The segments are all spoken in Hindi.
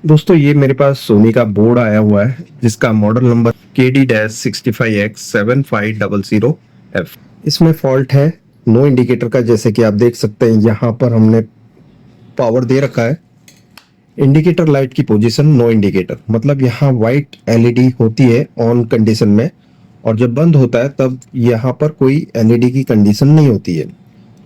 दोस्तों ये मेरे पास सोनी का बोर्ड आया हुआ है जिसका मॉडल नंबर KD-65X7500F। इसमें फॉल्ट है नो इंडिकेटर का, जैसे कि आप देख सकते हैं यहाँ पर हमने पावर दे रखा है। इंडिकेटर लाइट की पोजीशन नो इंडिकेटर, मतलब यहाँ व्हाइट एलईडी होती है ऑन कंडीशन में, और जब बंद होता है तब यहाँ पर कोई एलईडी की कंडीशन नहीं होती है।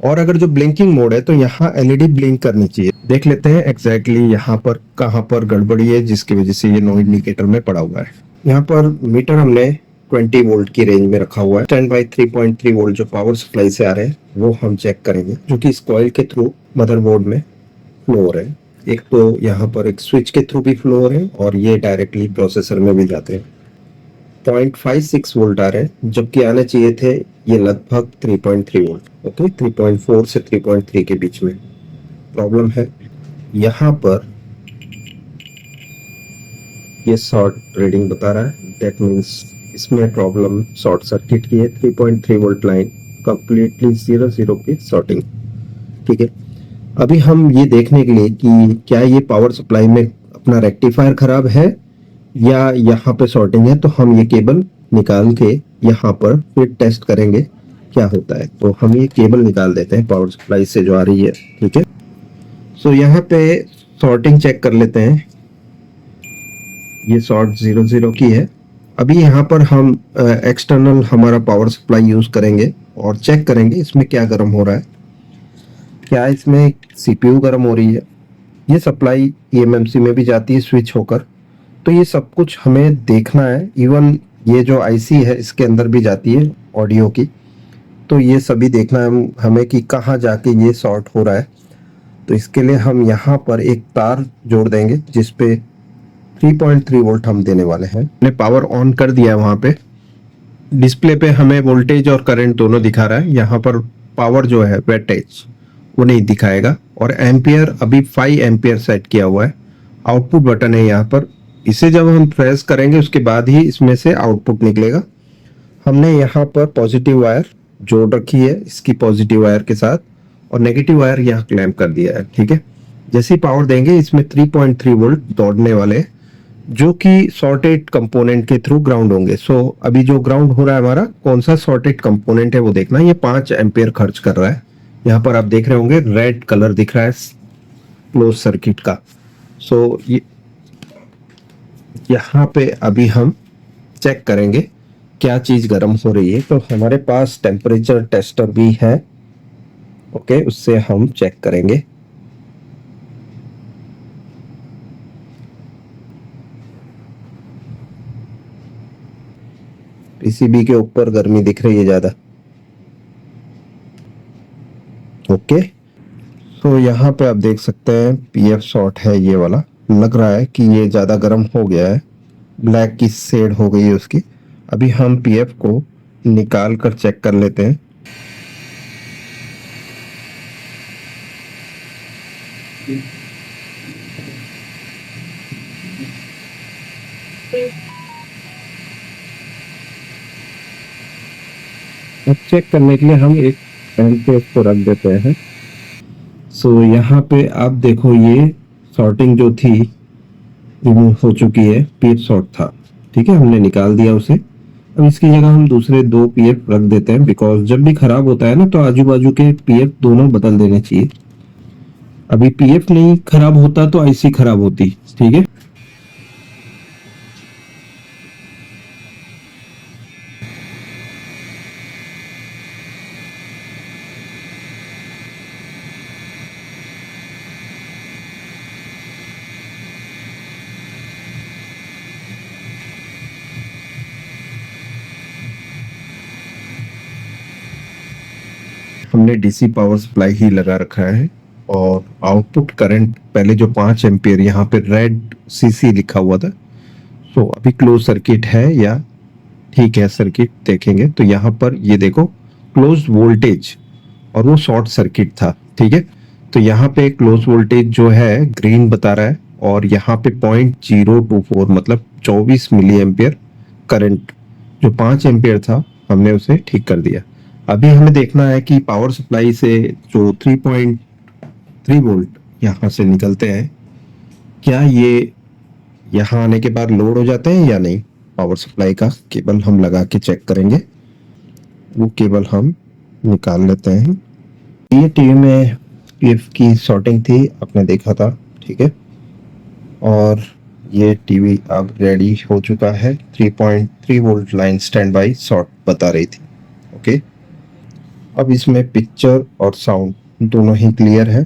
और अगर जो ब्लिंकिंग मोड है तो यहाँ एलईडी ब्लिंक करनी चाहिए। देख लेते हैं एग्जैक्टली यहाँ पर कहाँ पर गड़बड़ी है जिसकी वजह से ये नो इंडिकेटर में पड़ा हुआ है। यहाँ पर मीटर हमने 20 वोल्ट की रेंज में रखा हुआ है। स्टैंड बाई 3.3 वोल्ट जो पावर सप्लाई से आ रहे हैं वो हम चेक करेंगे, जो कि इस कॉइल के थ्रू मदरबोर्ड में फ्लो हो रहे हैं। एक तो यहाँ पर एक स्विच के थ्रू भी फ्लो हो रहे हैं और ये डायरेक्टली प्रोसेसर में भी जाते हैं। 0.56 वोल्ट आ रहे हैं, जबकि आने चाहिए थे ये लगभग 3.3 वोल्ट। ओके, 3.4 से 3.3 के बीच में प्रॉब्लम है। यहाँ पर ये शॉर्ट रीडिंग बता रहा है, दैट मीन्स इसमें प्रॉब्लम शॉर्ट सर्किट की है। 3.3 वोल्ट लाइन कंप्लीटली 0 की शॉर्टिंग। ठीक है, अभी हम ये देखने के लिए कि क्या ये पावर सप्लाई में अपना रेक्टिफायर खराब है या यहाँ पे शॉर्टिंग है, तो हम ये केबल निकाल के यहाँ पर फिर टेस्ट करेंगे क्या होता है। तो हम ये केबल निकाल देते हैं पावर सप्लाई से जो आ रही है। ठीक है, सो यहाँ पे शॉर्टिंग चेक कर लेते हैं। ये शॉर्ट 0 की है। अभी यहाँ पर हम एक्सटर्नल हमारा पावर सप्लाई यूज करेंगे और चेक करेंगे इसमें क्या गर्म हो रहा है, क्या इसमें सीपीयू गर्म हो रही है। ये सप्लाई ईएमएमसी में भी जाती है स्विच होकर, तो ये सब कुछ हमें देखना है। इवन ये जो आईसी है इसके अंदर भी जाती है ऑडियो की, तो ये सभी देखना है हमें कि कहाँ जाके ये शॉर्ट हो रहा है। तो इसके लिए हम यहाँ पर एक तार जोड़ देंगे जिसपे 3.3 वोल्ट हम देने वाले हैं। मैंने पावर ऑन कर दिया है। वहाँ पे डिस्प्ले पे हमें वोल्टेज और करंट दोनों दिखा रहा है। यहाँ पर पावर जो है वेटेज वो नहीं दिखाएगा, और एम्पियर अभी 5 एम्पियर सेट किया हुआ है। आउटपुट बटन है यहाँ पर, इसे जब हम प्रेस करेंगे उसके बाद ही इसमें से आउटपुट निकलेगा। हमने यहाँ पर पॉजिटिव वायर जोड़ रखी है इसकी पॉजिटिव वायर के साथ, और नेगेटिव वायर यहाँ क्लैंप कर दिया है। ठीक है, जैसी पावर देंगे इसमें 3.3 वोल्ट दौड़ने वाले, जो कि सॉर्टेड कंपोनेंट के थ्रू ग्राउंड होंगे। सो अभी जो ग्राउंड हो रहा है हमारा कौन सा सॉर्टेड कंपोनेंट है वो देखना। ये 5 एम्पियर खर्च कर रहा है। यहाँ पर आप देख रहे होंगे रेड कलर दिख रहा है क्लोज सर्किट का। सो ये यहाँ पे अभी हम चेक करेंगे क्या चीज गर्म हो रही है। तो हमारे पास टेम्परेचर टेस्टर भी है। ओके, उससे हम चेक करेंगे। पीसीबी के ऊपर गर्मी दिख रही है ज्यादा। ओके, तो यहाँ पे आप देख सकते हैं पीएफ शॉर्ट है ये वाला। लग रहा है कि ये ज्यादा गर्म हो गया है, ब्लैक की शेड हो गई है उसकी। अभी हम पीएफ को निकाल कर चेक कर लेते हैं। अब चेक करने के लिए हम एक एमपीएफ को रख देते हैं। सो यहाँ पे आप देखो ये सॉर्टिंग जो थी रिमूव हो चुकी है, पीएफ शॉर्ट था। ठीक है, हमने निकाल दिया उसे। अब इसकी जगह हम दूसरे 2 पीएफ रख देते हैं, बिकॉज जब भी खराब होता है ना तो आजू बाजू के पीएफ दोनों बदल देने चाहिए। अभी पीएफ नहीं खराब होता तो आईसी खराब होती। ठीक है, हमने डीसी पावर सप्लाई ही लगा रखा है, और आउटपुट करंट पहले जो 5 एम्पियर यहाँ पे रेड सीसी लिखा हुआ था, तो अभी क्लोज सर्किट है या ठीक है सर्किट देखेंगे। तो यहाँ पर ये देखो क्लोज वोल्टेज, और वो शॉर्ट सर्किट था। ठीक है, तो यहाँ पे क्लोज वोल्टेज जो है ग्रीन बता रहा है, और यहाँ पे 0.024 मतलब 24 मिली एम्पियर करंट, जो 5 एम्पियर था हमने उसे ठीक कर दिया। अभी हमें देखना है कि पावर सप्लाई से जो 3.3 वोल्ट यहाँ से निकलते हैं, क्या ये यहाँ आने के बाद लोड हो जाते हैं या नहीं। पावर सप्लाई का केबल हम लगा के चेक करेंगे, वो केबल हम निकाल लेते हैं। ये टीवी में पीएफ की सॉर्टिंग थी, आपने देखा था, ठीक है। और ये टीवी अब रेडी हो चुका है। 3.3 volt line stand by short बता रही थी। ओके, अब इसमें पिक्चर और साउंड दोनों ही क्लियर है।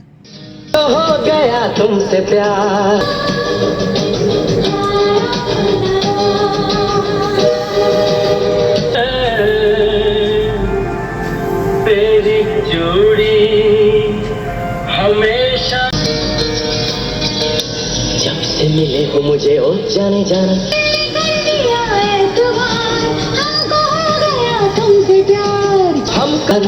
तो हो गया तुमसे प्यार, तेरी जोड़ी हमेशा। जब से मिले हो मुझे ओ जाने जाना, हमको हो गया तुमसे प्यार, हम कर